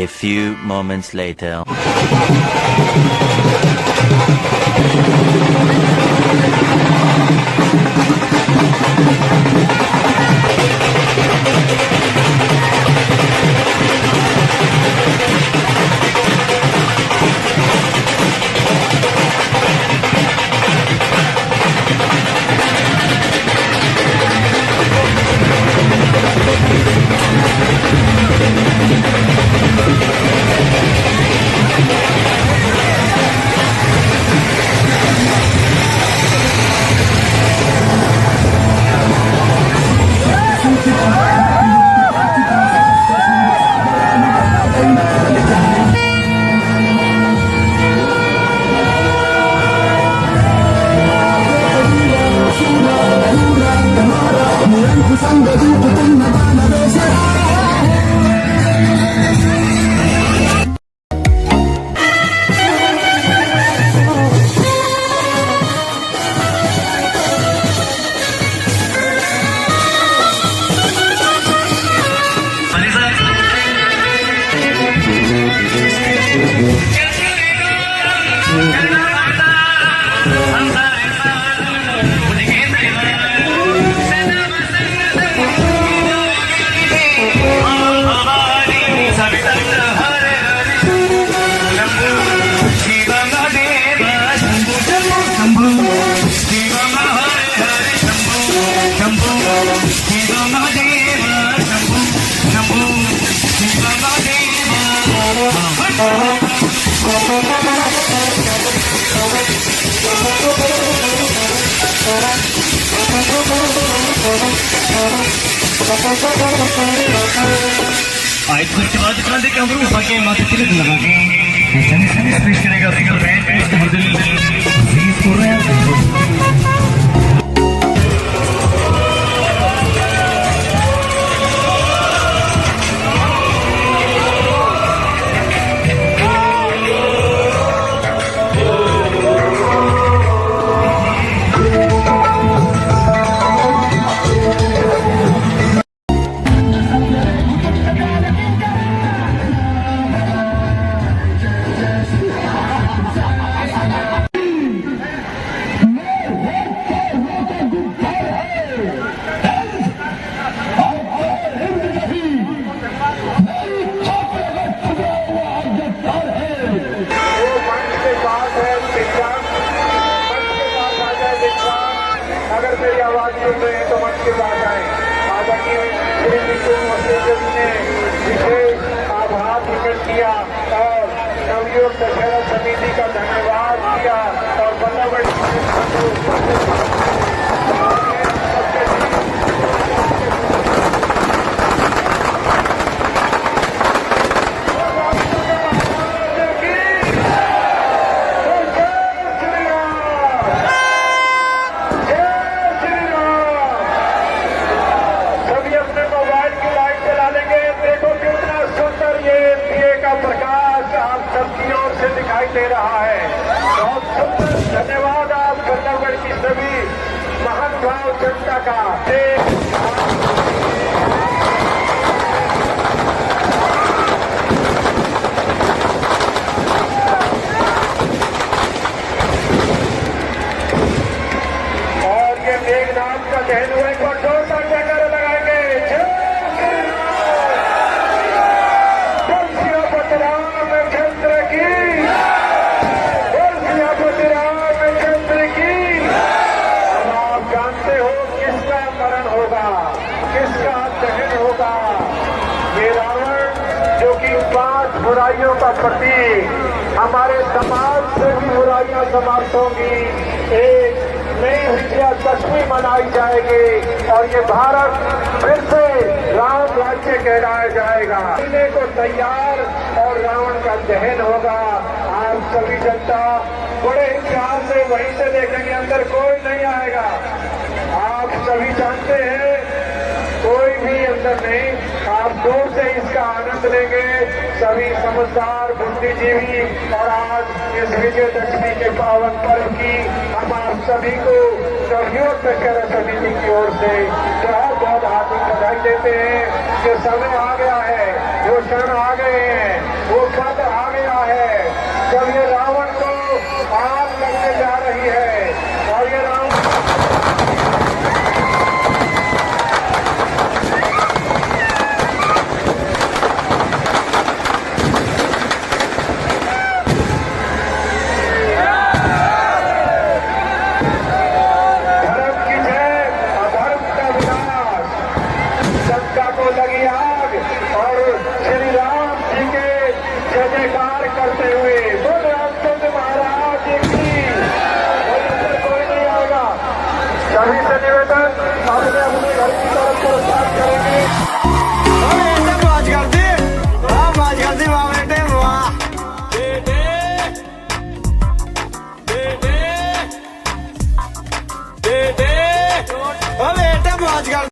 A few moments later. आज कुछ के बाद दिखा दे कि हम लोग भागे माथे तिलक लगा के पेश करेगा सिंगर बैंड को रहे हैं। अगर मेरी आवाज सुन रहे हैं तो मंच के पास आए। आदरणीय श्री ने विशेष आभार प्रकट किया और नवयुग दशहरा समिति का धन्यवाद किया और बल्लभगढ़ दे रहा है। बहुत सुंदर धन्यवाद आप बल्लभगढ़ की सभी महान भाव जनता का। और ये मेघनाथ का दहन हुए को जोरदार जयकारा लगाएंगे। ये रावण जो कि 5 बुराइयों का प्रतीक, हमारे समाज से भी बुराइयां समाप्त होंगी। एक नई विजयादशमी मनाई जाएगी और ये भारत फिर से राम राज्य कहलाया जाएगा। महीने को तैयार और रावण का दहन होगा। आप सभी जनता बड़े प्यार से वहीं से देखेंगे, अंदर कोई नहीं आएगा। आप सभी जानते हैं कोई भी अंदर नहीं, आप दूर से इसका आनंद लेंगे। सभी समझदार बुद्धिजीवी और आज इस विजयदशमी के पावन पर्व की हम आप सभी को नवयुग दशहरा समिति की ओर से बहुत बहुत हार्दिक दिखाई देते हैं कि समय आ गया है, वो क्षण आ गए हैं, वो पद आ गया है जब ये रावण को आग लगने जा रही है। और ये रावण लगी आग और श्री राम जी के जय जयकार करते हुए बोले रामचंद्र महाराज की। कोई नहीं आएगा। सभी से निवेदन, अपने अपने घर की तरफ प्रस्थान करेंगे। बेटे